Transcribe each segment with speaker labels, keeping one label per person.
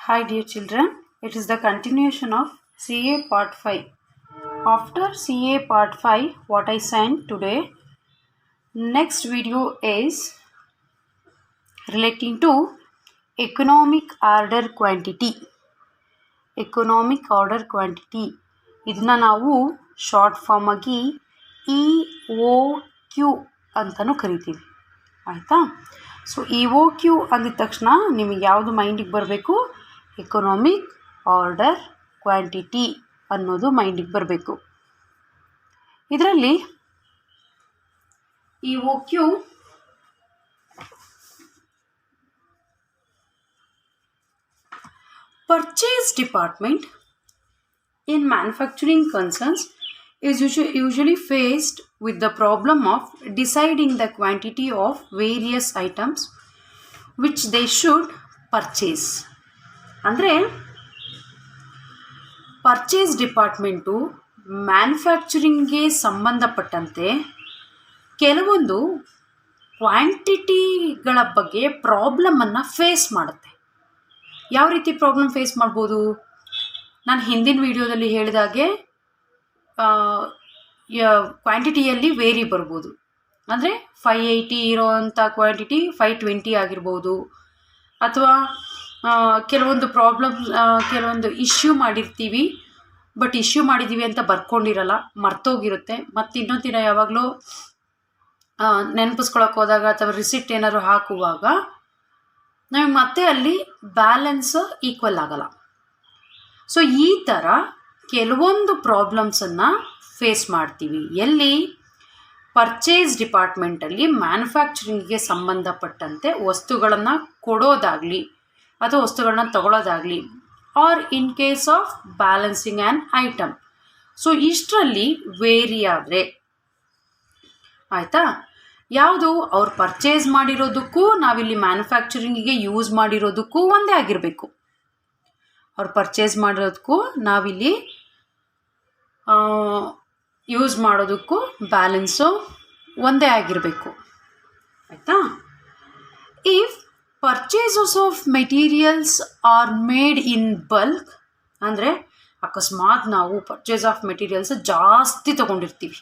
Speaker 1: Hi dear children, it is the continuation of CA part 5. After CA part 5, what I sent today, next video is relating to economic order quantity. Economic order quantity. ಇದನ್ನ ನಾವು short form ಆಗಿ EOQ ಅಂತಲೂ ಕರಿತೀವಿ. ಆಯಿತಾ? So EOQ ಅಂದಿದ ತಕ್ಷಣ ನಿಮಗೆ ಯಾವುದು ಮೈಂಡಿಗೆ ಬರಬೇಕು? ಎಕನಾಮಿಕ್ ಆರ್ಡರ್ ಕ್ವಾಂಟಿಟಿ ಅನ್ನೋದು ಮೈಂಡಿಗೆ ಬರಬೇಕು. ಇದರಲ್ಲಿ EOQ purchase department in manufacturing concerns is usually faced with the problem of deciding the quantity of various items which they should purchase. ಅಂದರೆ ಪರ್ಚೇಸ್ ಡಿಪಾರ್ಟ್ಮೆಂಟು ಮ್ಯಾನುಫ್ಯಾಕ್ಚರಿಂಗ್ಗೆ ಸಂಬಂಧಪಟ್ಟಂತೆ ಕೆಲವೊಂದು ಕ್ವಾಂಟಿಟಿಗಳ ಬಗ್ಗೆ ಪ್ರಾಬ್ಲಮನ್ನು ಫೇಸ್ ಮಾಡುತ್ತೆ. ಯಾವ ರೀತಿ ಪ್ರಾಬ್ಲಮ್ ಫೇಸ್ ಮಾಡ್ಬೋದು? ನಾನು ಹಿಂದಿನ ವಿಡಿಯೋದಲ್ಲಿ ಹೇಳಿದಾಗೆ ಕ್ವಾಂಟಿಟಿಯಲ್ಲಿ ವೇರಿ ಬರ್ಬೋದು. ಅಂದರೆ 580 ಇರೋವಂಥ ಕ್ವಾಂಟಿಟಿ 520 ಆಗಿರ್ಬೋದು, ಅಥವಾ ಕೆಲವೊಂದು ಕೆಲವೊಂದು ಇಶ್ಯೂ ಮಾಡಿರ್ತೀವಿ, ಬಟ್ ಇಶ್ಯೂ ಮಾಡಿದ್ದೀವಿ ಅಂತ ಬರ್ಕೊಂಡಿರಲ್ಲ, ಮರ್ತೋಗಿರುತ್ತೆ. ಮತ್ತು ಇನ್ನೊಂದು ದಿನ ಯಾವಾಗಲೂ ನೆನಪಿಸ್ಕೊಳಕ್ಕೆ ಹೋದಾಗ ಅಥವಾ ರಿಸಿಪ್ಟ್ ಏನಾದ್ರು ಹಾಕುವಾಗ ನಮಗೆ ಮತ್ತೆ ಅಲ್ಲಿ ಬ್ಯಾಲೆನ್ಸ್ ಈಕ್ವಲ್ ಆಗಲ್ಲ. ಸೊ ಈ ಥರ ಕೆಲವೊಂದು ಪ್ರಾಬ್ಲಮ್ಸನ್ನು ಫೇಸ್ ಮಾಡ್ತೀವಿ. ಎಲ್ಲಿ? ಪರ್ಚೇಸ್ ಡಿಪಾರ್ಟ್ಮೆಂಟಲ್ಲಿ ಮ್ಯಾನುಫ್ಯಾಕ್ಚರಿಂಗ್ಗೆ ಸಂಬಂಧಪಟ್ಟಂತೆ ವಸ್ತುಗಳನ್ನು ಕೊಡೋದಾಗಲಿ ಅಥವಾ ವಸ್ತುಗಳನ್ನ ತಗೊಳ್ಳೋದಾಗಲಿ, or in case of balancing an item. So ಇಷ್ಟರಲ್ಲಿ ವೇರಿ ಆದರೆ, ಆಯಿತಾ, ಯಾವುದು ಅವ್ರು ಪರ್ಚೇಸ್ ಮಾಡಿರೋದಕ್ಕೂ ನಾವಿಲ್ಲಿ ಮ್ಯಾನುಫ್ಯಾಕ್ಚರಿಂಗಿಗೆ ಯೂಸ್ ಮಾಡಿರೋದಕ್ಕೂ ಒಂದೇ ಆಗಿರಬೇಕು. ಅವ್ರು ಪರ್ಚೇಸ್ ಮಾಡಿರೋದಕ್ಕೂ ನಾವಿಲ್ಲಿ ಯೂಸ್ ಮಾಡೋದಕ್ಕೂ ಬ್ಯಾಲೆನ್ಸು ಒಂದೇ ಆಗಿರಬೇಕು. ಆಯಿತಾ? If purchases of materials are made in bulk, ಅಂದರೆ ಅಕಸ್ಮಾತ್ ನಾವು ಪರ್ಚೇಸ್ ಆಫ್ ಮೆಟೀರಿಯಲ್ಸ್ ಜಾಸ್ತಿ ತೊಗೊಂಡಿರ್ತೀವಿ,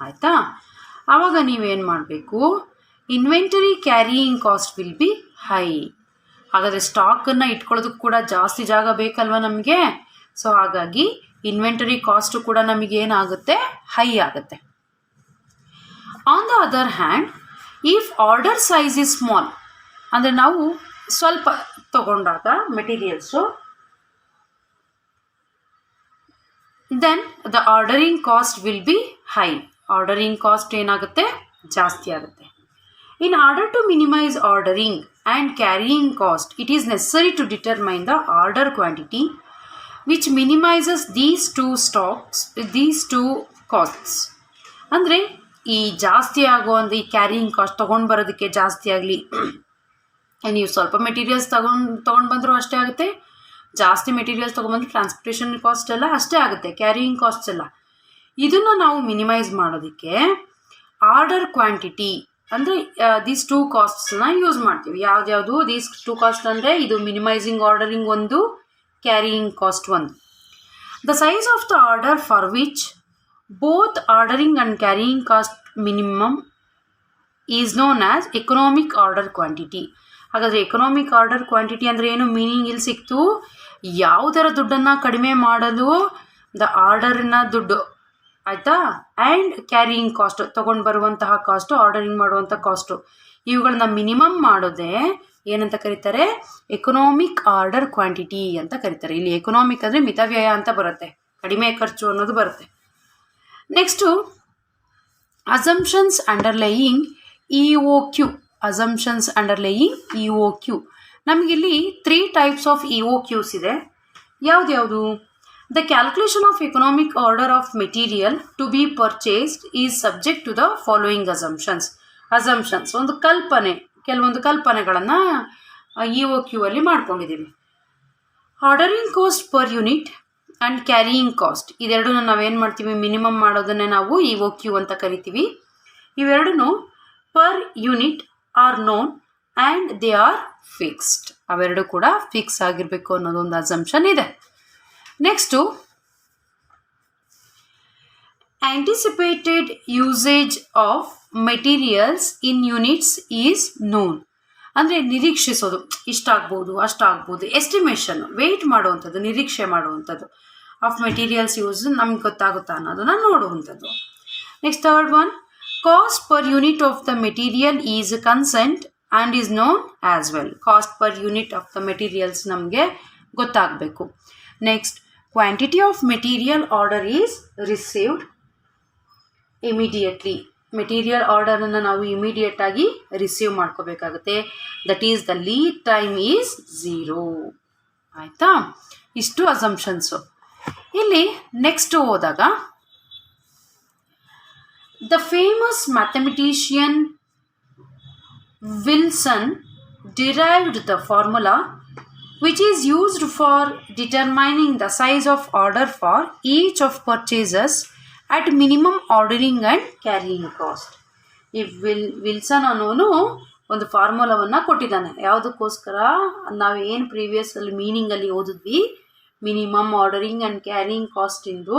Speaker 1: ಆಯಿತಾ, ಆವಾಗ ನೀವೇನು ಮಾಡಬೇಕು? Inventory carrying cost will be high. ಹಾಗಾದರೆ ಸ್ಟಾಕನ್ನು ಇಟ್ಕೊಳ್ಳೋದಕ್ಕೆ ಕೂಡ ಜಾಸ್ತಿ ಜಾಗ ಬೇಕಲ್ವ ನಮಗೆ. ಸೊ ಹಾಗಾಗಿ ಇನ್ವೆಂಟರಿ ಕಾಸ್ಟು ಕೂಡ ನಮಗೇನಾಗುತ್ತೆ? ಹೈ ಆಗುತ್ತೆ. On the other hand, if order size is small, ಅಂದರೆ ನಾವು ಸ್ವಲ್ಪ ತಗೊಂಡಾಗ materials, then the ordering cost will be high. Ordering cost ಏನಾಗುತ್ತೆ? ಜಾಸ್ತಿ ಆಗುತ್ತೆ. In order to minimise ordering and carrying cost, it is necessary to determine the order quantity which minimises these two costs. ಅಂದರೆ ಈ ಜಾಸ್ತಿ ಆಗುವಂಥ ಈ carrying cost ತೊಗೊಂಡು ಬರೋದಕ್ಕೆ ಜಾಸ್ತಿ ಆಗಲಿ, ನೀವು ಸ್ವಲ್ಪ ಮೆಟೀರಿಯಲ್ಸ್ ತೊಗೊಂಡು ಬಂದರೂ ಅಷ್ಟೇ ಆಗುತ್ತೆ, ಜಾಸ್ತಿ ಮೆಟೀರಿಯಲ್ಸ್ ತೊಗೊಂಡ್ಬಂದು ಟ್ರಾನ್ಸ್ಪೋರ್ಟೇಷನ್ ಕಾಸ್ಟ್ ಎಲ್ಲ ಅಷ್ಟೇ ಆಗುತ್ತೆ, ಕ್ಯಾರಿಯಿಂಗ್ ಕಾಸ್ಟ್ ಎಲ್ಲ. ಇದನ್ನು ನಾವು ಮಿನಿಮೈಸ್ ಮಾಡೋದಕ್ಕೆ ಆರ್ಡರ್ ಕ್ವಾಂಟಿಟಿ ಅಂದರೆ ದೀಸ್ ಟೂ ಕಾಸ್ಟ್ಸನ್ನ ಯೂಸ್ ಮಾಡ್ತೀವಿ. ಯಾವ್ದ್ಯಾವುದು ದೀಸ್ ಟೂ ಕಾಸ್ಟ್ ಅಂದರೆ ಇದು ಮಿನಿಮೈಸಿಂಗ್ ಆರ್ಡರಿಂಗ್ ಒಂದು, ಕ್ಯಾರಿಯಿಂಗ್ ಕಾಸ್ಟ್ ಒಂದು. The size of the order for which both ordering and carrying cost minimum is known as economic order quantity. ಹಾಗಾದರೆ economic order quantity ಅಂದರೆ ಏನು? Meaning ಇಲ್ಲಿ ಸಿಕ್ತು. ಯಾವುದರ ದುಡ್ಡನ್ನು ಕಡಿಮೆ ಮಾಡಲು ದ ಆರ್ಡರಿನ ದುಡ್ಡು, ಆಯಿತಾ, ಆ್ಯಂಡ್ ಕ್ಯಾರಿಯಿಂಗ್ ಕಾಸ್ಟು, ತೊಗೊಂಡು ಬರುವಂತಹ ಕಾಸ್ಟು, ಆರ್ಡರಿಂಗ್ ಮಾಡುವಂಥ ಕಾಸ್ಟು, ಇವುಗಳನ್ನ ಮಿನಿಮಮ್ ಮಾಡೋದೇ ಏನಂತ ಕರೀತಾರೆ? ಎಕನಾಮಿಕ್ ಆರ್ಡರ್ ಕ್ವಾಂಟಿಟಿ ಅಂತ ಕರೀತಾರೆ. ಇಲ್ಲಿ ಎಕನಾಮಿಕ್ ಅಂದರೆ ಮಿತವ್ಯಯ ಅಂತ ಬರುತ್ತೆ, ಕಡಿಮೆ ಖರ್ಚು ಅನ್ನೋದು ಬರುತ್ತೆ. Next assumptions underlying EOQ. Assumptions underlying EOQ. ನಮಗಿಲ್ಲಿ 3 ಟೈಪ್ಸ್ ಆಫ್ EOQs ಇದೆ. ಯಾವ್ದು? The calculation of economic order of material to be purchased is subject to the following assumptions. ಒಂದು ಕಲ್ಪನೆ, ಕೆಲವೊಂದು ಕಲ್ಪನೆಗಳನ್ನು EOQ ಅಲ್ಲಿ ಮಾಡ್ಕೊಂಡಿದ್ದೀವಿ. Ordering cost per unit and carrying cost, ಇದೆರಡೂ ನಾವೇನು ಮಾಡ್ತೀವಿ? ಮಿನಿಮಮ್ ಮಾಡೋದನ್ನೇ ನಾವು EOQ ಅಂತ ಕರಿತೀವಿ. ಇವೆರಡೂ per unit are known and they are fixed. ಅವೆರಡು ಕೂಡ ಫಿಕ್ಸ್ ಆಗಿರಬೇಕು ಅನ್ನೋದೊಂದು ಅಸಂಪ್ಷನ್ ಇದೆ. Next anticipated usage of materials in units is known. ಅಂದರೆ ನಿರೀಕ್ಷಿಸೋದು, ಇಷ್ಟಾಗ್ಬೋದು ಅಷ್ಟಾಗ್ಬೋದು, ಎಸ್ಟಿಮೇಷನ್, ವೆಯ್ಟ್ ಮಾಡುವಂಥದ್ದು, ನಿರೀಕ್ಷೆ ಮಾಡುವಂಥದ್ದು ಆಫ್ ಮೆಟೀರಿಯಲ್ಸ್ ಯೂಸ್ ನಮ್ಗೆ ಗೊತ್ತಾಗುತ್ತಾ ಅನ್ನೋದನ್ನು ನೋಡುವಂಥದ್ದು. Next third one, cost per unit of the material is constant and is known as well. Cost per unit of the material ನಮಗೆ ಗೊತ್ತಾಗಬೇಕು. Next, quantity of material order is received immediately. Material ಆರ್ಡರನ್ನು ನಾವು ಇಮಿಡಿಯೇಟಾಗಿ receive ಮಾಡ್ಕೋಬೇಕಾಗುತ್ತೆ. That is the lead time is 0. ಆಯಿತಾ? ಇಷ್ಟು assumptions. ಇಲ್ಲಿ next ಹೋದಾಗ the famous mathematician Wilson derived the formula which is used for determining the size of order for each of purchases at minimum ordering and carrying cost. ಈ Wilson ಅನ್ನೋನು ಒಂದು ಫಾರ್ಮುಲಾವನ್ನು ಕೊಟ್ಟಿದ್ದಾನೆ. ಯಾವುದಕ್ಕೋಸ್ಕರ ನಾವು ಏನು ಪ್ರೀವಿಯಸ್ಸಲ್ಲಿ ಮೀನಿಂಗಲ್ಲಿ ಓದಿದ್ವಿ, ಮಿನಿಮಮ್ ಆರ್ಡರಿಂಗ್ ಆ್ಯಂಡ್ ಕ್ಯಾರಿಯಿಂಗ್ ಕಾಸ್ಟಿಂದು.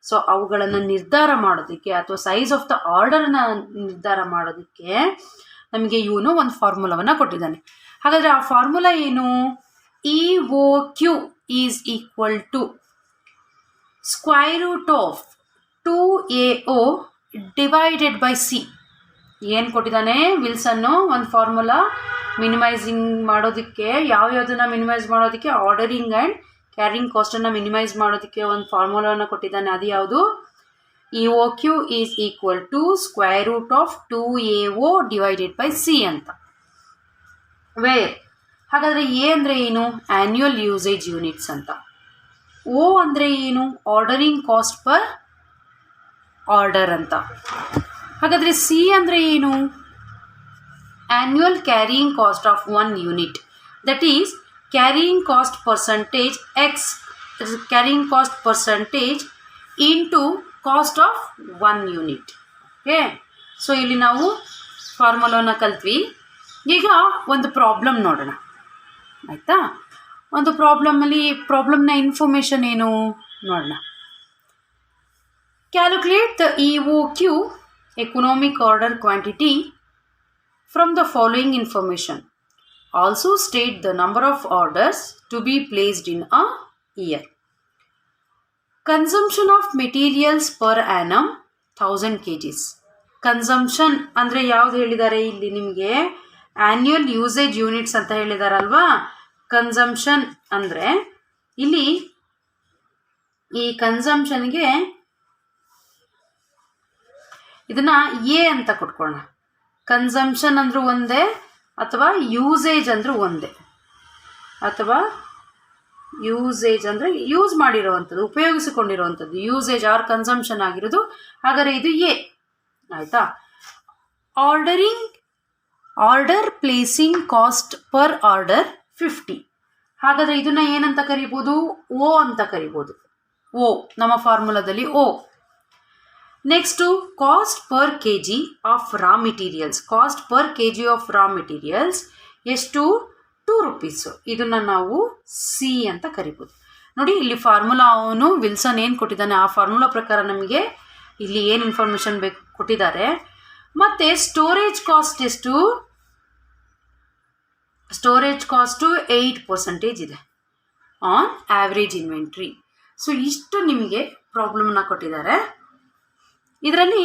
Speaker 1: ಸೊ ಅವುಗಳನ್ನು ನಿರ್ಧಾರ ಮಾಡೋದಕ್ಕೆ ಅಥವಾ ಸೈಜ್ ಆಫ್ ದ ಆರ್ಡರ್ನ ನಿರ್ಧಾರ ಮಾಡೋದಕ್ಕೆ ನಮಗೆ ಇವನು ಒಂದು ಫಾರ್ಮುಲಾವನ್ನು ಕೊಟ್ಟಿದ್ದಾನೆ. ಹಾಗಾದರೆ ಆ ಫಾರ್ಮುಲಾ ಏನು? EOQ is equal to square root of 2AO divided by C. ಏನು ಕೊಟ್ಟಿದ್ದಾನೆ ವಿಲ್ಸನ್ನು? ಒಂದು ಫಾರ್ಮುಲಾ ಮಿನಿಮೈಸಿಂಗ್ ಮಾಡೋದಕ್ಕೆ, ಯಾವ್ಯಾವುದನ್ನು ಮಿನಿಮೈಸ್ ಮಾಡೋದಕ್ಕೆ, ಆರ್ಡರಿಂಗ್ ಆ್ಯಂಡ್ ಕ್ಯಾರಿಂಗ್ ಕಾಸ್ಟನ್ನು ಮಿನಿಮೈಸ್ ಮಾಡೋದಕ್ಕೆ ಒಂದು ಫಾರ್ಮುಲಾವನ್ನು ಕೊಟ್ಟಿದ್ದಾನೆ. ಅದು ಯಾವುದು? EOQ is equal to square root of 2AO divided by C ಅಂತ. ವೇರ್ ಹಾಗಾದರೆ ಎ ಅಂದರೆ ಏನು? ಆ್ಯನ್ಯುವಲ್ ಯೂಸೇಜ್ ಯೂನಿಟ್ಸ್ ಅಂತ. ಓ ಅಂದರೆ ಏನು? ಆರ್ಡರಿಂಗ್ ಕಾಸ್ಟ್ ಪರ್ ಆರ್ಡರ್ ಅಂತ. ಹಾಗಾದರೆ ಸಿ ಅಂದರೆ ಏನು? Annual carrying cost of 1 unit. That is carrying cost percentage X, carrying cost percentage into cost of 1 unit. Okay, so ಇಲ್ಲಿ ನಾವು ಫಾರ್ಮುಲಾನ ಕಲ್ತ್ವಿ. ಈಗ ಒಂದು ಪ್ರಾಬ್ಲಮ್ ನೋಡೋಣ. ಆಯಿತಾ? ಒಂದು ಪ್ರಾಬ್ಲಮ್ನ ಇನ್ಫಾರ್ಮೇಷನ್ ಏನು ನೋಡೋಣ. Calculate the EOQ economic order quantity from the following information. Also state the number of orders to be placed in a year. Consumption of materials per annum 1000 kgs. Consumption ಅಂದರೆ ಯಾವುದು ಹೇಳಿದ್ದಾರೆ ಇಲ್ಲಿ ನಿಮಗೆ? ಆ್ಯನ್ಯುವಲ್ ಯೂಸೇಜ್ ಯೂನಿಟ್ಸ್ ಅಂತ ಹೇಳಿದಾರಲ್ವಾ. Consumption ಅಂದರೆ ಇಲ್ಲಿ ಈ ಕನ್ಸಂಪ್ಷನ್ಗೆ ಇದನ್ನು ಎ ಅಂತ ಕೊಟ್ಕೊಳ್ಳೋಣ. ಕನ್ಸಂಪ್ಷನ್ ಅಂದರೂ ಒಂದೇ, ಅಥವಾ ಯೂಸೇಜ್ ಅಂದರೂ ಒಂದೇ, ಅಥವಾ ಯೂಸೇಜ್ ಅಂದರೆ ಯೂಸ್ ಮಾಡಿರೋವಂಥದ್ದು, ಉಪಯೋಗಿಸಿಕೊಂಡಿರೋವಂಥದ್ದು, ಯೂಸೇಜ್ ಆರ್ ಕನ್ಸಂಪ್ಷನ್ ಆಗಿರೋದು. ಹಾಗಾದರೆ ಇದು ಎ. ಆಯಿತಾ? Order placing cost per order 50. ಹಾಗಾದರೆ ಇದನ್ನು ಏನಂತ ಕರಿಬೋದು? ಓ ಅಂತ ಕರಿಬೋದು. ಓ ನಮ್ಮ ಫಾರ್ಮುಲಾದಲ್ಲಿ O. Next cost per kg of raw materials. Cost per kg of raw materials ಎಷ್ಟು? 2 rupees. ಇದನ್ನು ನಾವು ಸಿ ಅಂತ ಕರಿಬೋದು. ನೋಡಿ, ಇಲ್ಲಿ ಫಾರ್ಮುಲಾ ಅವನು ವಿಲ್ಸನ್ ಏನು ಕೊಟ್ಟಿದ್ದಾನೆ ಆ ಫಾರ್ಮುಲಾ ಪ್ರಕಾರ ನಮಗೆ ಇಲ್ಲಿ ಏನು ಇನ್ಫಾರ್ಮೇಷನ್ ಬೇಕು ಕೊಟ್ಟಿದ್ದಾರೆ. ಮತ್ತು ಸ್ಟೋರೇಜ್ ಕಾಸ್ಟ್ ಎಷ್ಟು? ಸ್ಟೋರೇಜ್ ಕಾಸ್ಟು 8% ಇದೆ ಆನ್ ಆ್ಯಾವ್ರೇಜ್ ಇನ್ವೆಂಟ್ರಿ. ಸೊ ಇಷ್ಟು ನಿಮಗೆ ಪ್ರಾಬ್ಲಮ್ನ ಕೊಟ್ಟಿದ್ದಾರೆ. ಇದರಲ್ಲಿ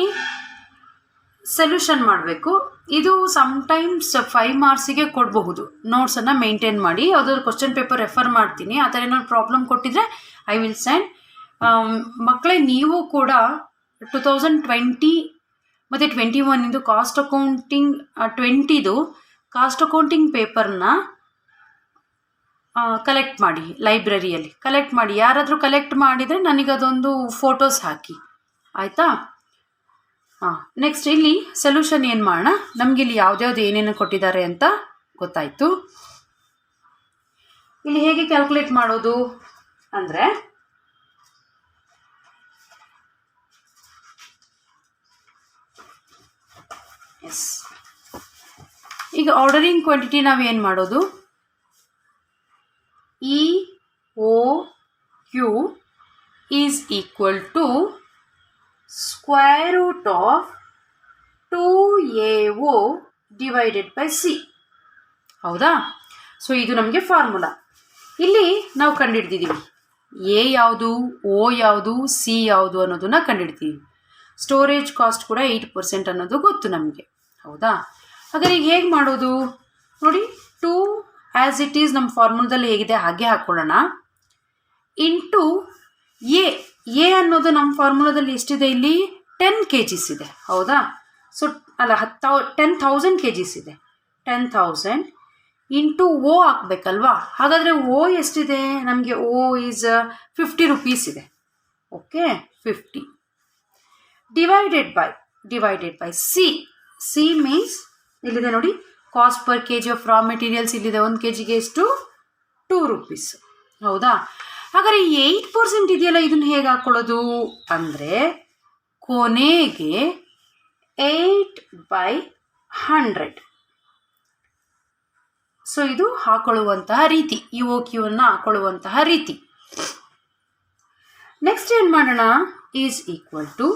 Speaker 1: ಸೊಲ್ಯೂಷನ್ ಮಾಡಬೇಕು. ಇದು ಸಮ್ಟೈಮ್ಸ್ 5 ಮಾರ್ಕ್ಸಿಗೆ ಕೊಡಬಹುದು. ನೋಟ್ಸನ್ನು ಮೇಂಟೈನ್ ಮಾಡಿ, ಯಾವುದಾದ್ರು ಕ್ವಶನ್ ಪೇಪರ್ ರೆಫರ್ ಮಾಡ್ತೀನಿ. ಆ ಥರ ಏನಾದ್ರು ಪ್ರಾಬ್ಲಮ್ ಕೊಟ್ಟಿದ್ರೆ ಐ ವಿಲ್ ಸೆಂಡ್. ಮಕ್ಕಳೇ, ನೀವು ಕೂಡ 2020 ಮತ್ತು 21 ಕಾಸ್ಟ್ ಅಕೌಂಟಿಂಗ್ 20ದು ಕಾಸ್ಟ್ ಅಕೌಂಟಿಂಗ್ ಪೇಪರ್ನ ಕಲೆಕ್ಟ್ ಮಾಡಿ, ಲೈಬ್ರರಿಯಲ್ಲಿ ಕಲೆಕ್ಟ್ ಮಾಡಿ. ಯಾರಾದರೂ ಕಲೆಕ್ಟ್ ಮಾಡಿದರೆ ನನಗದೊಂದು ಫೋಟೋಸ್ ಹಾಕಿ, ಆಯಿತಾ? ನೆಕ್ಸ್ಟ್ ಇಲ್ಲಿ ಸೊಲ್ಯೂಷನ್ ಏನು ಮಾಡೋಣ. ನಮಗೆ ಇಲ್ಲಿ ಯಾವ್ದ್ಯಾವ್ದು ಏನೇನು ಕೊಟ್ಟಿದ್ದಾರೆ ಅಂತ ಗೊತ್ತಾಯಿತು. ಇಲ್ಲಿ ಹೇಗೆ ಕ್ಯಾಲ್ಕುಲೇಟ್ ಮಾಡೋದು ಅಂದರೆ, ಎಸ್, ಈಗ ಆರ್ಡರಿಂಗ್ ಕ್ವಾಂಟಿಟಿ ನಾವು ಏನು ಮಾಡೋದು, EOQ is equal to square root of 2AO divided by C. ಹೌದಾ? ಸೊ ಇದು ನಮಗೆ ಫಾರ್ಮುಲಾ. ಇಲ್ಲಿ ನಾವು ಕಂಡುಹಿಡ್ದಿದ್ದೀವಿ ಎ ಯಾವುದು, ಓ ಯಾವುದು, ಸಿ ಯಾವುದು ಅನ್ನೋದನ್ನ ಕಂಡುಹಿಡ್ತೀವಿ. ಸ್ಟೋರೇಜ್ ಕಾಸ್ಟ್ ಕೂಡ 8% ಅನ್ನೋದು ಗೊತ್ತು ನಮಗೆ. ಹೌದಾ? ಹಾಗಾದ್ರೆ ಈಗ ಹೇಗೆ ಮಾಡೋದು ನೋಡಿ, 2 ಆ್ಯಸ್ ಇಟ್ ಈಸ್ ನಮ್ಮ ಫಾರ್ಮುಲಾದಲ್ಲಿ ಹೇಗಿದೆ ಹಾಗೆ ಹಾಕ್ಕೊಳ್ಳೋಣ, ಇಂಟು ಎ ಅನ್ನೋದು ನಮ್ಮ ಫಾರ್ಮುಲಾದಲ್ಲಿ ಎಷ್ಟಿದೆ, ಇಲ್ಲಿ 10 kgs ಇದೆ. ಹೌದಾ? ಸೊ ಅಲ್ಲ 10,000 kgs ಇದೆ. 10,000 ಇಂಟು ಓ ಹಾಕ್ಬೇಕಲ್ವಾ. ಹಾಗಾದರೆ ಓ ಎಷ್ಟಿದೆ ನಮಗೆ, ಓ ಈಸ್ 50 rupees ಇದೆ. Okay, 50 divided by C means ಇಲ್ಲಿದೆ ನೋಡಿ, cost per kg of raw materials ಇಲ್ಲಿದೆ. 1 kgಗೆ ಎಷ್ಟು, 2 rupees. ಹೌದಾ? ಹಾಗಾದರೆ 8% ಇದೆಯಲ್ಲ, ಇದನ್ನು ಹೇಗೆ ಹಾಕ್ಕೊಳ್ಳೋದು ಅಂದರೆ ಕೊನೆಗೆ 8/100. ಸೊ ಇದು ಹಾಕೊಳ್ಳುವಂತಹ ರೀತಿ, EOQ ಅನ್ನು ಹಾಕೊಳ್ಳುವಂತಹ ರೀತಿ. ನೆಕ್ಸ್ಟ್ ಏನು ಮಾಡೋಣ, ಈಸ್ ಈಕ್ವಲ್ ಟು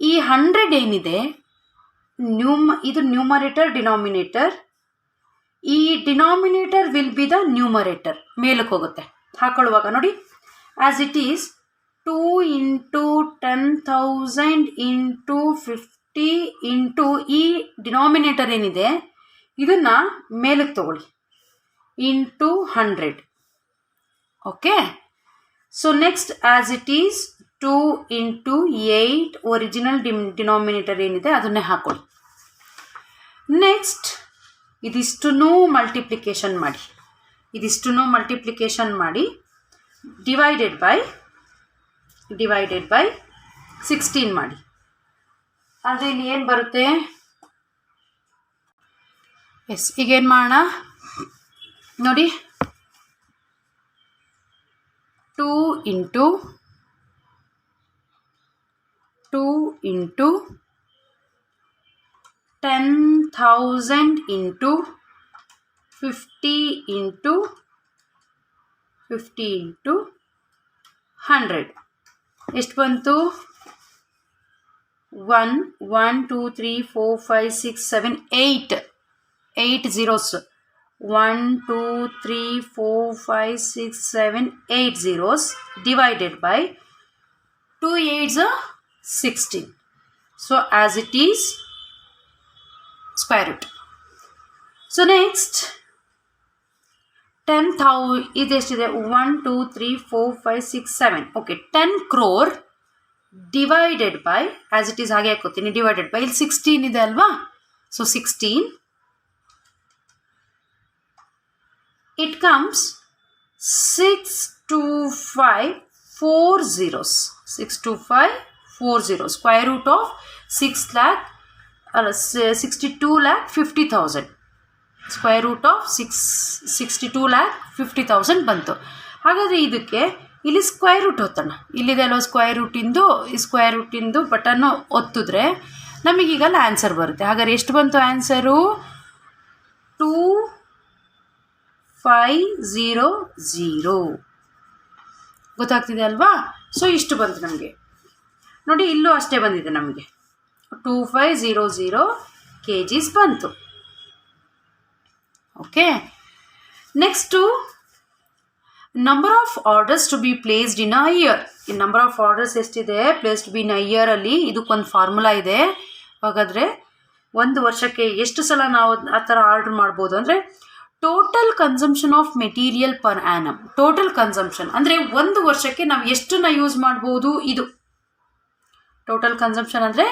Speaker 1: ಈ 100 ಏನಿದೆ, ಇದು ನ್ಯೂಮರೇಟರ್ ಡಿನಾಮಿನೇಟರ್, ಈ denominator will be the numerator, ಮೇಲಕ್ಕೆ ಹೋಗುತ್ತೆ ಹಾಕೊಳ್ಳುವಾಗ ನೋಡಿ. As it is 2 into 10,000 into 50 into ಈ ಡಿನಾಮಿನೇಟರ್ ಏನಿದೆ ಇದನ್ನು ಮೇಲಕ್ಕೆ ತಗೊಳ್ಳಿ, into 100. Okay, so next as it is 2 into 8 original denominator ಏನಿದೆ ಅದನ್ನೇ ಹಾಕೊಳ್ಳಿ. ನೆಕ್ಸ್ಟ್ ಇದಿಷ್ಟನ್ನು ಮಲ್ಟಿಪ್ಲಿಕೇಶನ್ ಮಾಡಿ, ಡಿವೈಡೆಡ್ ಬೈ 16 ಮಾಡಿ. ಅಂದರೆ ಇಲ್ಲಿ ಏನು ಬರುತ್ತೆ, ಎಸ್, ಈಗೇನು ಮಾಡೋಣ ನೋಡಿ, 2 ಇಂಟು 10,000 ಇಂಟು 50 ಇಂಟು 100 ಎಷ್ಟು ಬಂತು, 1 2 3 4 5 6 7 8 zeros. 1 2 3 4 5 6 7 8 zeros divided by 2 8s are 16. So as it is square root. So next 10,000 ಇದೆಷ್ಟಿದೆ, 1 2 3 4 5 6 7. Okay, 10 crore divided by, as it is ಹಾಗೆ ಹಾಕೋತೀನಿ, ಡಿವೈಡೆಡ್ ಬೈ ಇಲ್ಲಿ 16 ಇದೆ ಅಲ್ವಾ. So 16 it comes 62540 square root of 62,50,000 square root of 62,50,000 ಬಂತು. ಹಾಗಾದರೆ ಇದಕ್ಕೆ ಇಲ್ಲಿ ಸ್ಕ್ವೇರ್ ರೂಟ್ ಒತ್ತೋಣ, ಇಲ್ಲಿದೆ ಅಲ್ವ ಸ್ಕ್ವೇರ್ ರೂಟಿಂದು, ಈ ಸ್ಕ್ವೇರ್ ರೂಟಿಂದು ಬಟನ್ನು ಒತ್ತಿದ್ರೆ ನಮಗೀಗಲ್ಲ ಆನ್ಸರ್ ಬರುತ್ತೆ. ಹಾಗಾದ್ರೆ ಎಷ್ಟು ಬಂತು ಆನ್ಸರು, 2500. ಗೊತ್ತಾಗ್ತಿದೆ ಅಲ್ವಾ. ಸೊ ಇಷ್ಟು ಬಂತು ನಮಗೆ ನೋಡಿ, ಇಲ್ಲೂ ಅಷ್ಟೇ ಬಂದಿದೆ ನಮಗೆ 2500 kgs ಬಂತು. Okay, next number of orders to be placed in a year. ಈ ನಂಬರ್ ಆಫ್ ಆರ್ಡರ್ಸ್ ಎಷ್ಟಿದೆ placed to be in a ಇಯರಲ್ಲಿ, ಇದಕ್ಕೊಂದು ಫಾರ್ಮುಲಾ ಇದೆ. ಹಾಗಾದರೆ ಒಂದು ವರ್ಷಕ್ಕೆ ಎಷ್ಟು ಸಲ ನಾವು ಆ ಥರ ಆರ್ಡರ್ ಮಾಡ್ಬೋದು ಅಂದರೆ, total consumption of material per annum. Total consumption ಅಂದರೆ ಒಂದು ವರ್ಷಕ್ಕೆ ನಾವು ಎಷ್ಟನ್ನು ಯೂಸ್ ಮಾಡ್ಬೋದು, ಇದು ಟೋಟಲ್ ಕನ್ಸಂಪ್ಷನ್ ಅಂದರೆ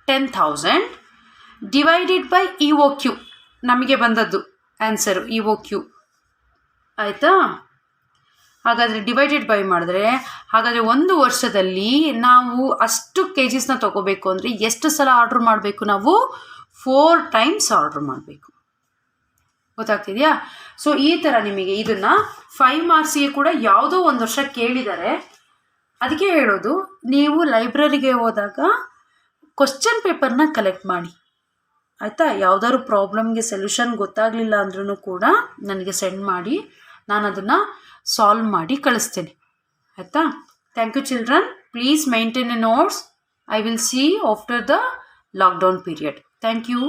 Speaker 1: 10,000 ಡಿವೈಡೆಡ್ ಬೈ EOQ. ನಮಗೆ ಬಂದದ್ದು ಆನ್ಸರು EOQ ಆಯಿತಾ. ಹಾಗಾದರೆ ಡಿವೈಡೆಡ್ ಬೈ ಮಾಡಿದ್ರೆ, ಹಾಗಾದರೆ ಒಂದು ವರ್ಷದಲ್ಲಿ ನಾವು ಅಷ್ಟು ಕೆಜಿಸ್ನ ತೊಗೋಬೇಕು ಅಂದರೆ ಎಷ್ಟು ಸಲ ಆರ್ಡ್ರ್ ಮಾಡಬೇಕು, ನಾವು 4 times ಆರ್ಡ್ರ್ ಮಾಡಬೇಕು. ಗೊತ್ತಾಗ್ತಿದೆಯಾ. ಸೊ ಈ ಥರ ನಿಮಗೆ ಇದನ್ನು 5 marksಗೆ ಕೂಡ ಯಾವುದೋ ಒಂದು ವರ್ಷ ಕೇಳಿದ್ದಾರೆ. ಅದಕ್ಕೆ ಹೇಳೋದು, ನೀವು ಲೈಬ್ರರಿಗೆ ಹೋದಾಗ ಕ್ವಶ್ಚನ್ ಪೇಪರ್ನ ಕಲೆಕ್ಟ್ ಮಾಡಿ. ಆಯಿತಾ. ಯಾವುದಾದ್ರು ಪ್ರಾಬ್ಲಮ್ಗೆ ಸೊಲ್ಯೂಷನ್ ಗೊತ್ತಾಗಲಿಲ್ಲ ಅಂದ್ರೂ ಕೂಡ ನನಗೆ ಸೆಂಡ್ ಮಾಡಿ, ನಾನು ಅದನ್ನು ಸಾಲ್ವ್ ಮಾಡಿ ಕಳಿಸ್ತೇನೆ, ಆಯಿತಾ. Thank you children. Please maintain a notes. I will see you after the lockdown period. Thank you.